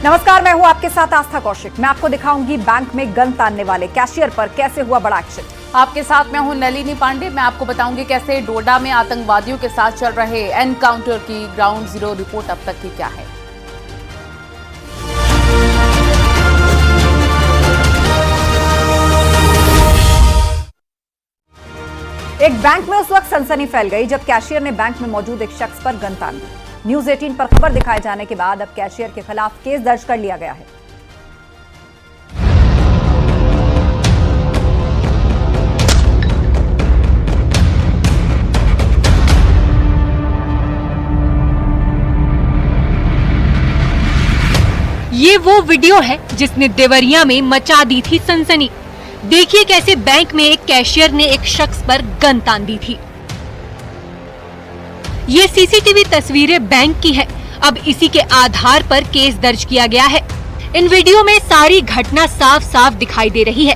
नमस्कार, मैं हूं आपके साथ आस्था कौशिक। मैं आपको दिखाऊंगी बैंक में गन तानने वाले कैशियर पर कैसे हुआ बड़ा एक्शन। आपके साथ मैं हूं नलिनी पांडे। मैं आपको बताऊंगी कैसे डोडा में आतंकवादियों के साथ चल रहे एनकाउंटर की ग्राउंड जीरो रिपोर्ट अब तक की क्या है। एक बैंक में उस वक्त सनसनी फैल गई जब कैशियर ने बैंक में मौजूद एक शख्स पर गन तान दी। न्यूज 18 पर खबर दिखाए जाने के बाद अब कैशियर के खिलाफ केस दर्ज कर लिया गया है। ये वो वीडियो है जिसने देवरिया में मचा दी थी सनसनी। देखिए कैसे बैंक में एक कैशियर ने एक शख्स पर गन तान दी थी। ये सीसीटीवी तस्वीरें बैंक की है। अब इसी के आधार पर केस दर्ज किया गया है। इन वीडियो में सारी घटना साफ साफ दिखाई दे रही है।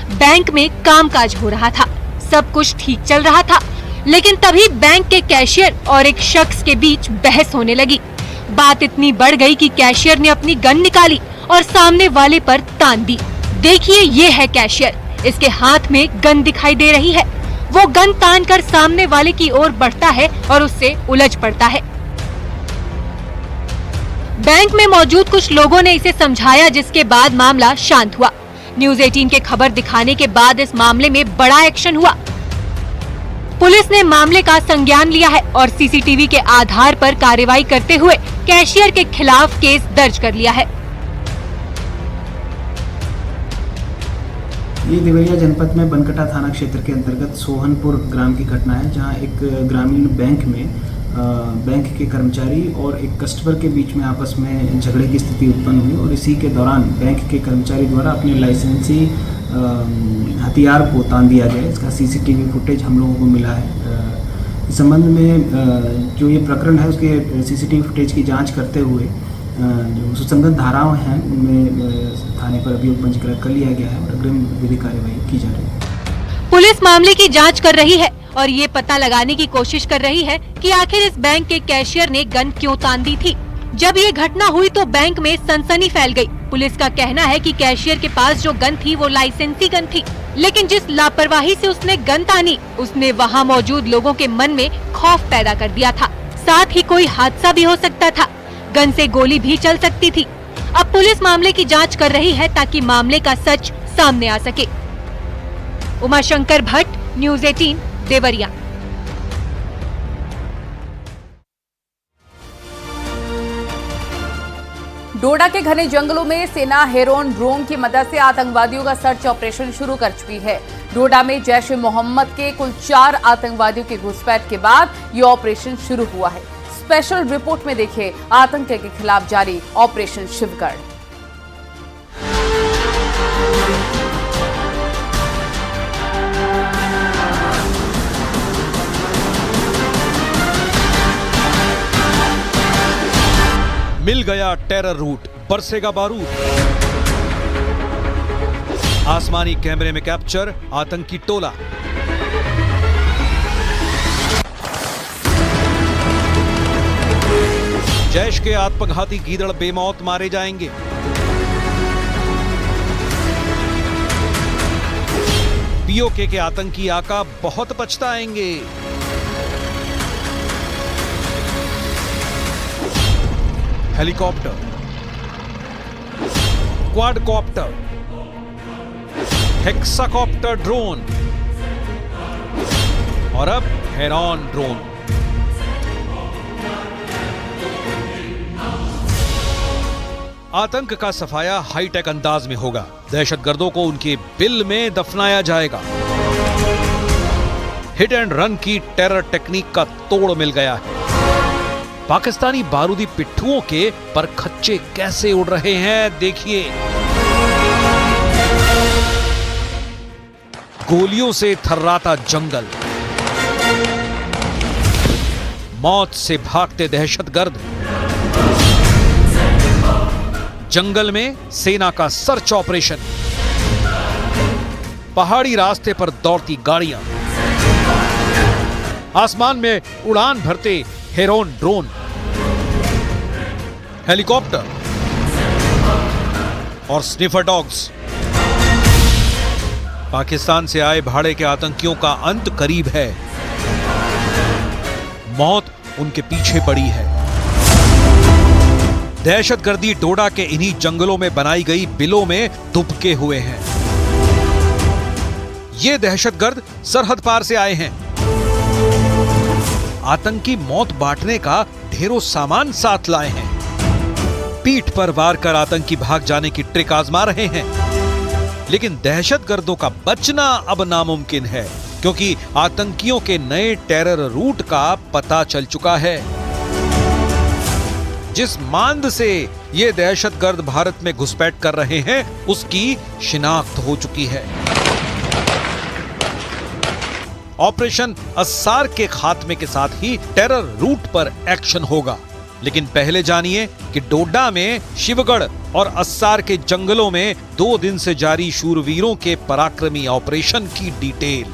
बैंक में कामकाज हो रहा था, सब कुछ ठीक चल रहा था, लेकिन तभी बैंक के कैशियर और एक शख्स के बीच बहस होने लगी। बात इतनी बढ़ गई कि कैशियर ने अपनी गन निकाली और सामने वाले पर तान दी। देखिए ये है कैशियर, इसके हाथ में गन दिखाई दे रही है। वो गन तान कर सामने वाले की ओर बढ़ता है और उससे उलझ पड़ता है। बैंक में मौजूद कुछ लोगों ने इसे समझाया, जिसके बाद मामला शांत हुआ। न्यूज 18 के खबर दिखाने के बाद इस मामले में बड़ा एक्शन हुआ। पुलिस ने मामले का संज्ञान लिया है और सीसीटीवी के आधार पर कार्रवाई करते हुए कैशियर के खिलाफ केस दर्ज कर लिया है। ये देवरिया जनपद में बनकटा थाना क्षेत्र के अंतर्गत सोहनपुर ग्राम की घटना है, जहां एक ग्रामीण बैंक में बैंक के कर्मचारी और एक कस्टमर के बीच में आपस में झगड़े की स्थिति उत्पन्न हुई और इसी के दौरान बैंक के कर्मचारी द्वारा अपने लाइसेंसी हथियार को तान दिया गया। इसका सीसीटीवी फुटेज हम लोगों को मिला है। इस संबंध में जो ये प्रकरण है उसके सीसीटीवी फुटेज की जांच करते हुए जो सुसंगत धाराएं हैं उनमें थाने पर अभियोग पंजीकृत कर लिया गया है और अग्रिम विधिक कार्यवाही की जा रही है। पुलिस मामले की जांच कर रही है और ये पता लगाने की कोशिश कर रही है कि आखिर इस बैंक के कैशियर ने गन क्यों तान दी थी। जब ये घटना हुई तो बैंक में सनसनी फैल गई। पुलिस का कहना है कि कैशियर के पास जो गन थी वो लाइसेंसी गन थी, लेकिन जिस लापरवाही से उसने गन तानी, उसने वहाँ मौजूद लोगों के मन में खौफ पैदा कर दिया था। साथ ही कोई हादसा भी हो सकता था, गन से गोली भी चल सकती थी। अब पुलिस मामले की जांच कर रही है ताकि मामले का सच सामने आ सके। उमाशंकर भट्ट, न्यूज 18, देवरिया। डोडा के घने जंगलों में सेना हेरोन ड्रोन की मदद से आतंकवादियों का सर्च ऑपरेशन शुरू कर चुकी है। डोडा में जैश ए मोहम्मद के कुल 4 आतंकवादियों के घुसपैठ के बाद ये ऑपरेशन शुरू हुआ है। स्पेशल रिपोर्ट में देखिए आतंक के खिलाफ जारी ऑपरेशन शिवगढ़। मिल गया टेरर रूट, बरसेगा बारूद। आसमानी कैमरे में कैप्चर आतंकी टोला। जैश के आत्मघाती गीदड़ बेमौत मारे जाएंगे। पीओके के आतंकी आका बहुत पछताएंगे। हेलीकॉप्टर, क्वाडकॉप्टर, हेक्साकॉप्टर ड्रोन और अब हेरॉन ड्रोन। आतंक का सफाया हाईटेक अंदाज में होगा। दहशतगर्दों को उनके बिल में दफनाया जाएगा। हिट एंड रन की टेरर टेक्निक का तोड़ मिल गया है। पाकिस्तानी बारूदी पिट्ठुओं के परखच्चे कैसे उड़ रहे हैं, देखिए। गोलियों से थर्राता जंगल, मौत से भागते दहशतगर्द। जंगल में सेना का सर्च ऑपरेशन, पहाड़ी रास्ते पर दौड़ती गाड़ियां, आसमान में उड़ान भरते हेरोन ड्रोन, हेलीकॉप्टर, और स्निफर डॉग्स। पाकिस्तान से आए भाड़े के आतंकियों का अंत करीब है। मौत उनके पीछे पड़ी है। दहशतगर्दी डोडा के इन्हीं जंगलों में बनाई गई बिलों में दुबके हुए हैं। ये दहशतगर्द सरहद पार से आए हैं। आतंकी मौत बांटने का ढेरों सामान साथ लाए हैं। पीठ पर वार कर आतंकी भाग जाने की ट्रिक आजमा रहे हैं। लेकिन दहशतगर्दों का बचना अब नामुमकिन है, क्योंकि आतंकियों के नए टेरर रूट का पता चल चुका है। जिस मांद से ये दहशतगर्द भारत में घुसपैठ कर रहे हैं, उसकी शिनाख्त हो चुकी है। ऑपरेशन अस्सार के खात्मे के साथ ही टेरर रूट पर एक्शन होगा। लेकिन पहले जानिए कि डोडा में शिवगढ़ और अस्सार के जंगलों में 2 दिन से जारी शूरवीरों के पराक्रमी ऑपरेशन की डिटेल।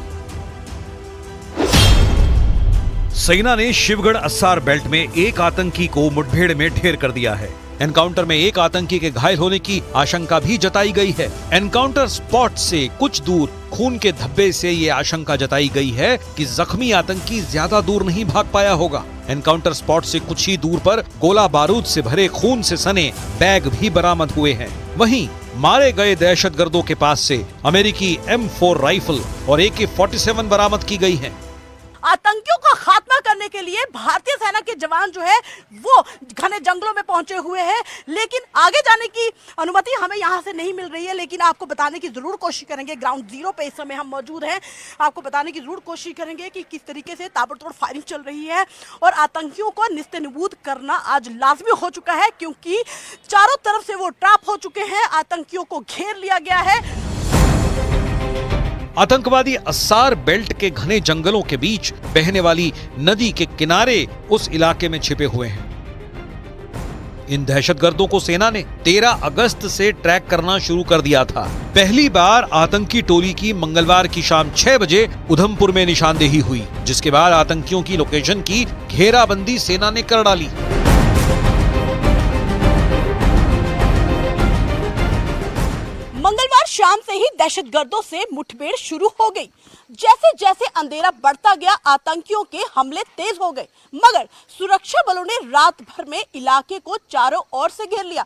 सेना ने शिवगढ़ अस्सार बेल्ट में एक आतंकी को मुठभेड़ में ढेर कर दिया है। एनकाउंटर में एक आतंकी के घायल होने की आशंका भी जताई गई है। एनकाउंटर स्पॉट से कुछ दूर खून के धब्बे से ये आशंका जताई गई है कि जख्मी आतंकी ज्यादा दूर नहीं भाग पाया होगा। एनकाउंटर स्पॉट से कुछ ही दूर पर गोला बारूद से भरे खून से सने बैग भी बरामद हुए हैं। वहीं मारे गए दहशतगर्दों के पास से अमेरिकी M4 राइफल और AK-47 बरामद की गई है। आतंकियों का खात्मा करने के लिए भारतीय सेना के जवान जो है वो घने जंगलों में पहुंचे हुए हैं, लेकिन आगे जाने की अनुमति हमें यहां से नहीं मिल रही है। लेकिन आपको बताने की जरूर कोशिश करेंगे, ग्राउंड जीरो पे इस समय हम मौजूद हैं, आपको बताने की जरूर कोशिश करेंगे कि किस तरीके से ताबड़तोड़ फायरिंग चल रही है और आतंकियों को निस्तेनाबूद करना आज लाजमी हो चुका है, क्योंकि चारों तरफ से वो ट्रैप हो चुके हैं। आतंकियों को घेर लिया गया है। आतंकवादी अस्सार बेल्ट के घने जंगलों के बीच बहने वाली नदी के किनारे उस इलाके में छिपे हुए हैं। इन दहशतगर्दों को सेना ने 13 अगस्त से ट्रैक करना शुरू कर दिया था। पहली बार आतंकी टोली की मंगलवार की शाम 6 बजे उधमपुर में निशानदेही हुई, जिसके बाद आतंकियों की लोकेशन की घेराबंदी सेना ने कर डाली। मंगलवार शाम से ही दहशतगर्दों से मुठभेड़ शुरू हो गई। जैसे जैसे अंधेरा बढ़ता गया, आतंकियों के हमले तेज हो गए, मगर सुरक्षा बलों ने रात भर में इलाके को चारों ओर से घेर लिया।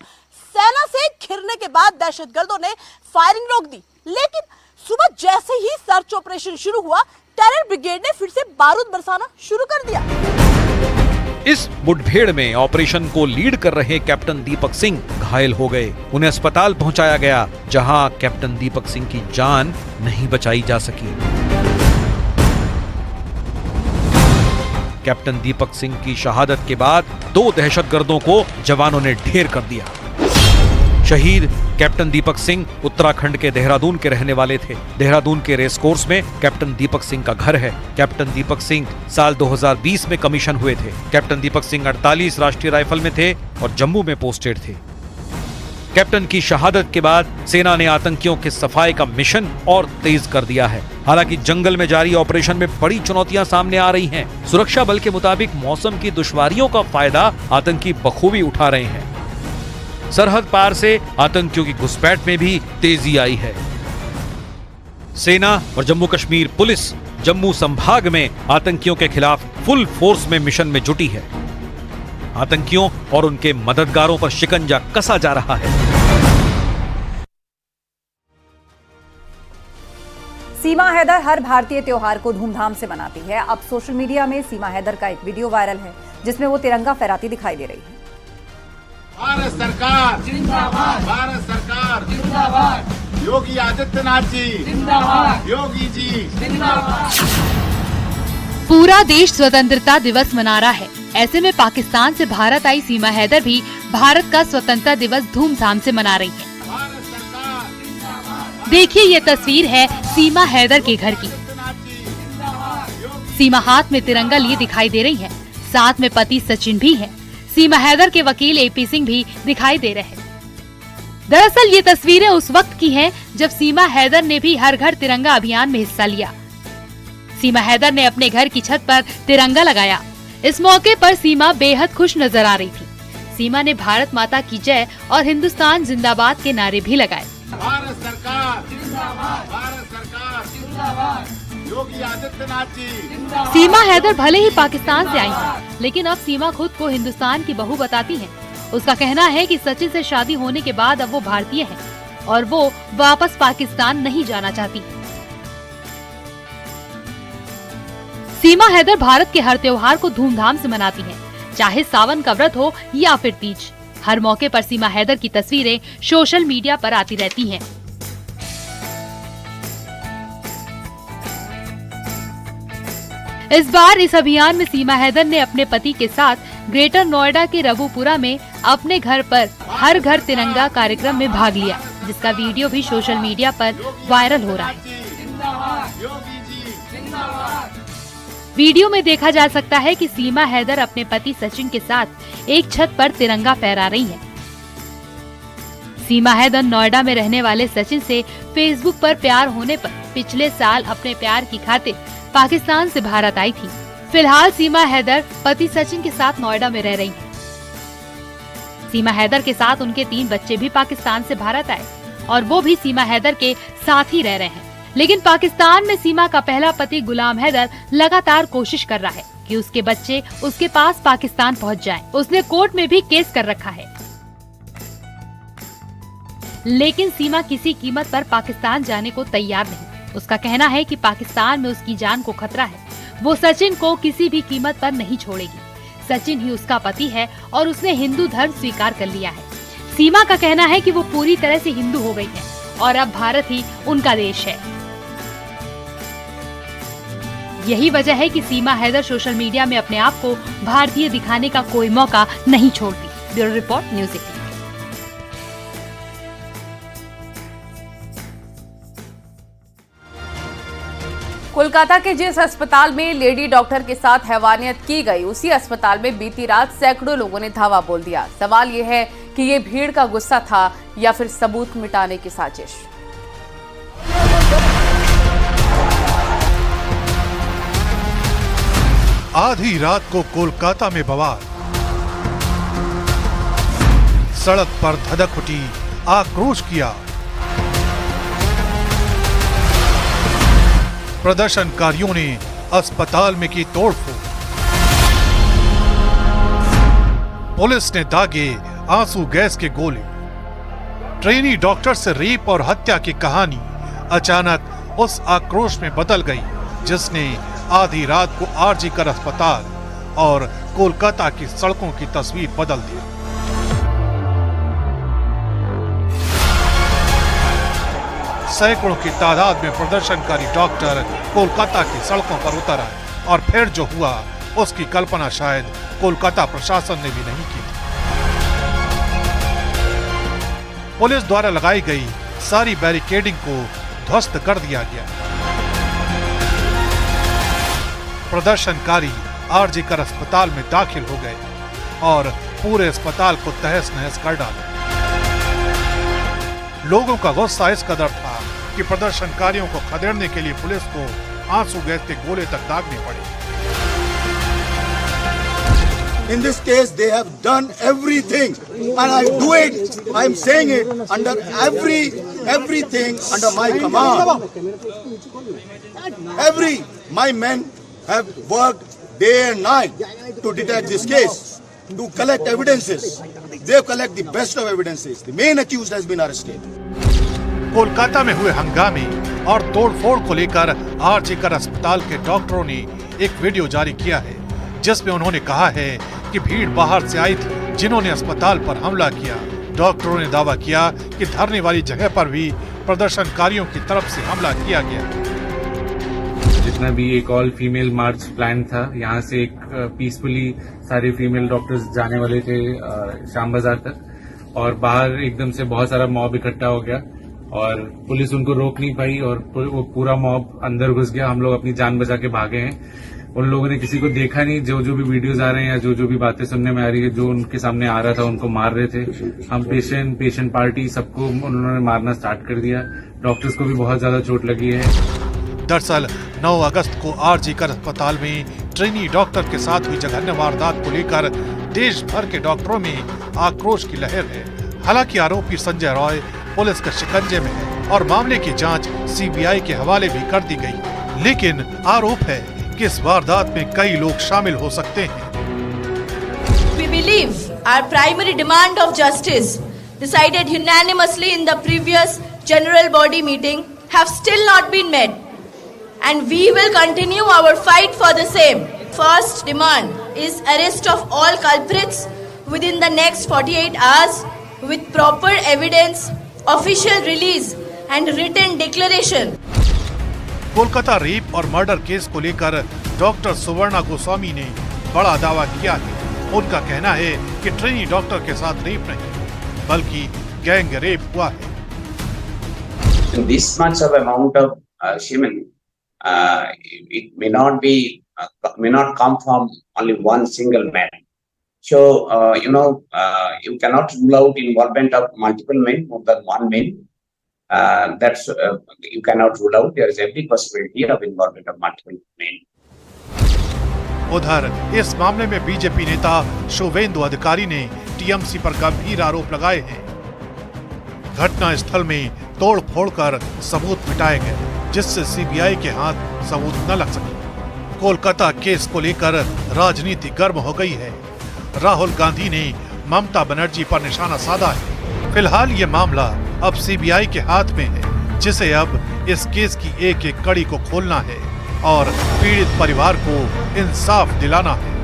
सेना से घिरने के बाद दहशतगर्दों ने फायरिंग रोक दी, लेकिन सुबह जैसे ही सर्च ऑपरेशन शुरू हुआ, टेरर ब्रिगेड ने फिर से बारूद बरसाना शुरू कर दिया। इस मुठभेड़ में ऑपरेशन को लीड कर रहे कैप्टन दीपक सिंह घायल हो गए। उन्हें अस्पताल पहुंचाया गया, जहां कैप्टन दीपक सिंह की जान नहीं बचाई जा सकी। कैप्टन दीपक सिंह की शहादत के बाद 2 दहशतगर्दों को जवानों ने ढेर कर दिया। शहीद कैप्टन दीपक सिंह उत्तराखंड के देहरादून के रहने वाले थे। देहरादून के रेस कोर्स में कैप्टन दीपक सिंह का घर है। कैप्टन दीपक सिंह साल 2020 में कमीशन हुए थे। कैप्टन दीपक सिंह 48 राष्ट्रीय राइफल में थे और जम्मू में पोस्टेड थे। कैप्टन की शहादत के बाद सेना ने आतंकियों के सफाई का मिशन और तेज कर दिया है। हालांकि जंगल में जारी ऑपरेशन में बड़ी चुनौतियां सामने आ रही हैं। सुरक्षा बल के मुताबिक मौसम की दुश्वारियों का फायदा आतंकी बखूबी उठा रहे हैं। सरहद पार से आतंकियों की घुसपैठ में भी तेजी आई है। सेना और जम्मू कश्मीर पुलिस जम्मू संभाग में आतंकियों के खिलाफ फुल फोर्स में मिशन में जुटी है। आतंकियों और उनके मददगारों पर शिकंजा कसा जा रहा है। सीमा हैदर हर भारतीय त्योहार को धूमधाम से मनाती है। अब सोशल मीडिया में सीमा हैदर का एक वीडियो वायरल है, जिसमें वो तिरंगा फहराती दिखाई दे रही है। भारत सरकार जिंदाबाद, भारत सरकार जिंदाबाद, योगी आदित्यनाथ जी जिंदाबाद, योगी जी जिंदाबाद। पूरा देश स्वतंत्रता दिवस मना रहा है। ऐसे में पाकिस्तान से भारत आई सीमा हैदर भी भारत का स्वतंत्रता दिवस धूमधाम से मना रही है। भारत सरकार जिंदाबाद। देखिए, ये तस्वीर है सीमा हैदर के घर की। सीमा हाथ में तिरंगा लिए दिखाई दे रही है। साथ में पति सचिन भी है। सीमा हैदर के वकील AP सिंह भी दिखाई दे रहे हैं। दरअसल ये तस्वीरें उस वक्त की हैं जब सीमा हैदर ने भी हर घर तिरंगा अभियान में हिस्सा लिया। सीमा हैदर ने अपने घर की छत पर तिरंगा लगाया। इस मौके पर सीमा बेहद खुश नजर आ रही थी। सीमा ने भारत माता की जय और हिंदुस्तान जिंदाबाद के नारे भी लगाए। भारत सरकार जिंदाबाद, भारत सरकार जिंदाबाद, योगी आदित्यनाथ जी जिंदाबाद। सीमा हैदर भले ही पाकिस्तान से आई हैं, लेकिन अब सीमा खुद को हिंदुस्तान की बहू बताती हैं। उसका कहना है कि सचिन से शादी होने के बाद अब वो भारतीय है और वो वापस पाकिस्तान नहीं जाना चाहती। सीमा हैदर भारत के हर त्योहार को धूमधाम से मनाती हैं, चाहे सावन का व्रत हो या फिर तीज। हर मौके पर सीमा हैदर की तस्वीरें सोशल मीडिया पर आती रहती हैं। इस बार इस अभियान में सीमा हैदर ने अपने पति के साथ ग्रेटर नोएडा के रबुपुरा में अपने घर पर हर घर तिरंगा कार्यक्रम में भाग लिया, जिसका वीडियो भी सोशल मीडिया पर वायरल हो रहा है। वीडियो में देखा जा सकता है कि सीमा हैदर अपने पति सचिन के साथ एक छत पर तिरंगा फहरा रही हैं। सीमा हैदर नोएडा में रहने वाले सचिन से फेसबुक पर प्यार होने पर पिछले साल अपने प्यार की खातिर पाकिस्तान से भारत आई थी। फिलहाल सीमा हैदर पति सचिन के साथ नोएडा में रह रही हैं। सीमा हैदर के साथ उनके 3 बच्चे भी पाकिस्तान से भारत आए और वो भी सीमा हैदर के साथ ही रह रहे हैं। लेकिन पाकिस्तान में सीमा का पहला पति गुलाम हैदर लगातार कोशिश कर रहा है कि उसके बच्चे उसके पास पाकिस्तान पहुंच जाएं। उसने कोर्ट में भी केस कर रखा है, लेकिन सीमा किसी कीमत पर पाकिस्तान जाने को तैयार नहीं। उसका कहना है कि पाकिस्तान में उसकी जान को खतरा है। वो सचिन को किसी भी कीमत पर नहीं छोड़ेगी। सचिन ही उसका पति है और उसने हिंदू धर्म स्वीकार कर लिया है। सीमा का कहना है कि वो पूरी तरह से हिंदू हो गई है और अब भारत ही उनका देश है। यही वजह है कि सीमा हैदर सोशल मीडिया में अपने आप को भारतीय दिखाने का कोई मौका नहीं छोड़ती। Bureau report, news 18। कोलकाता के जिस अस्पताल में लेडी डॉक्टर के साथ हैवानियत की गई, उसी अस्पताल में बीती रात सैकड़ों लोगों ने धावा बोल दिया। सवाल यह है कि ये भीड़ का गुस्सा था या फिर सबूत मिटाने की साजिश। आधी रात को कोलकाता में बवाल, सड़क पर धधक उठी, आक्रोश किया। प्रदर्शनकारियों ने अस्पताल में की तोड़फोड़, पुलिस ने दागे आंसू गैस के गोले। ट्रेनी डॉक्टर से रेप और हत्या की कहानी अचानक उस आक्रोश में बदल गई जिसने आधी रात को आरजी कर अस्पताल और कोलकाता की सड़कों की तस्वीर बदल दी। सैकड़ों की तादाद में प्रदर्शनकारी डॉक्टर कोलकाता की सड़कों पर उतर आए और फिर जो हुआ उसकी कल्पना शायद कोलकाता प्रशासन ने भी नहीं की। पुलिस द्वारा लगाई गई सारी बैरिकेडिंग को ध्वस्त कर दिया गया। प्रदर्शनकारी आरजी कर अस्पताल में दाखिल हो गए और पूरे अस्पताल को तहस नहस कर डाला। लोगों का गुस्सा इस कदर था कि प्रदर्शनकारियों को खदेड़ने के लिए पुलिस को आंसू गैस के गोले तक दागने पड़े। In this case, they have done everything, and I do it. I am saying it under everything under my command. My men have worked day and night to detect this case, to collect evidences. They have collected the best of evidences. The main accused has been arrested. Kolkata में हुए हंगामे और तोड़फोड़ को लेकर RG कर अस्पताल के डॉक्टरों ने एक वीडियो जारी किया है जिसमें उन्होंने कहा है कि भीड़ बाहर से आई थी जिन्होंने अस्पताल पर हमला किया। डॉक्टरों ने दावा किया कि धरने वाली जगह पर भी प्रदर्शनकारियों की तरफ से हमला किया गया। जितना भी एक ऑल फीमेल मार्च प्लान था, यहाँ से एक पीसफुली सारे फीमेल डॉक्टर्स जाने वाले थे शाम बाजार तक, और बाहर एकदम से बहुत सारा मॉब इकट्ठा हो गया और पुलिस उनको रोक नहीं पाई और वो पूरा मॉब अंदर घुस गया। हम लोग अपनी जान बचा के भागे हैं। उन लोगों ने किसी को देखा नहीं। जो जो भी वीडियोज आ रहे हैं या जो जो भी बातें सुनने में आ रही है, जो उनके सामने आ रहा था उनको मार रहे थे। हम पेशेंट पार्टी सबको उन्होंने मारना स्टार्ट कर दिया। डॉक्टर्स को भी बहुत ज्यादा चोट लगी है। दरअसल 9 अगस्त को आरजी कर अस्पताल में ट्रेनी डॉक्टर के साथ हुई जघन्य वारदात को लेकर देश भर के डॉक्टरों में आक्रोश की लहर है। हालांकि आरोपी संजय रॉय पुलिस के शिकंजे में है और मामले की जांच सीबीआई के हवाले भी कर दी गई, लेकिन आरोप है कि इस वारदात में कई लोग शामिल हो सकते हैं। We believe our primary demand of justice, decided unanimously in the previous general body meeting, have still not been met, and we will continue our fight for the same. First demand is arrest of all culprits within the next 48 hours with proper evidence, official release and written declaration. Kolkata rape और murder case को लेकर doctor सुवर्णा गोस्वामी ने बड़ा दावा किया है। उनका कहना है कि ट्रेनी डॉक्टर के साथ रेप नहीं बल्कि गैंग रेप हुआ है। This much of amount of semen, it may not come from only one single man. So you cannot rule out involvement of multiple men, more than one man. That's you cannot rule out. There is every possibility of involvement of multiple men. उधर इस मामले में BJP नेता शुभेंदु अधिकारी ने TMC पर गंभीर आरोप लगाए हैं। घटना स्थल में तोड़ फोड़ कर सबूत मिटाए गए, जिससे सीबीआई के हाथ सबूत न लग सके। कोलकाता केस को लेकर राजनीति गर्म हो गई है। राहुल गांधी ने ममता बनर्जी पर निशाना साधा है। फिलहाल ये मामला अब सीबीआई के हाथ में है, जिसे अब इस केस की एक एक कड़ी को खोलना है और पीड़ित परिवार को इंसाफ दिलाना है।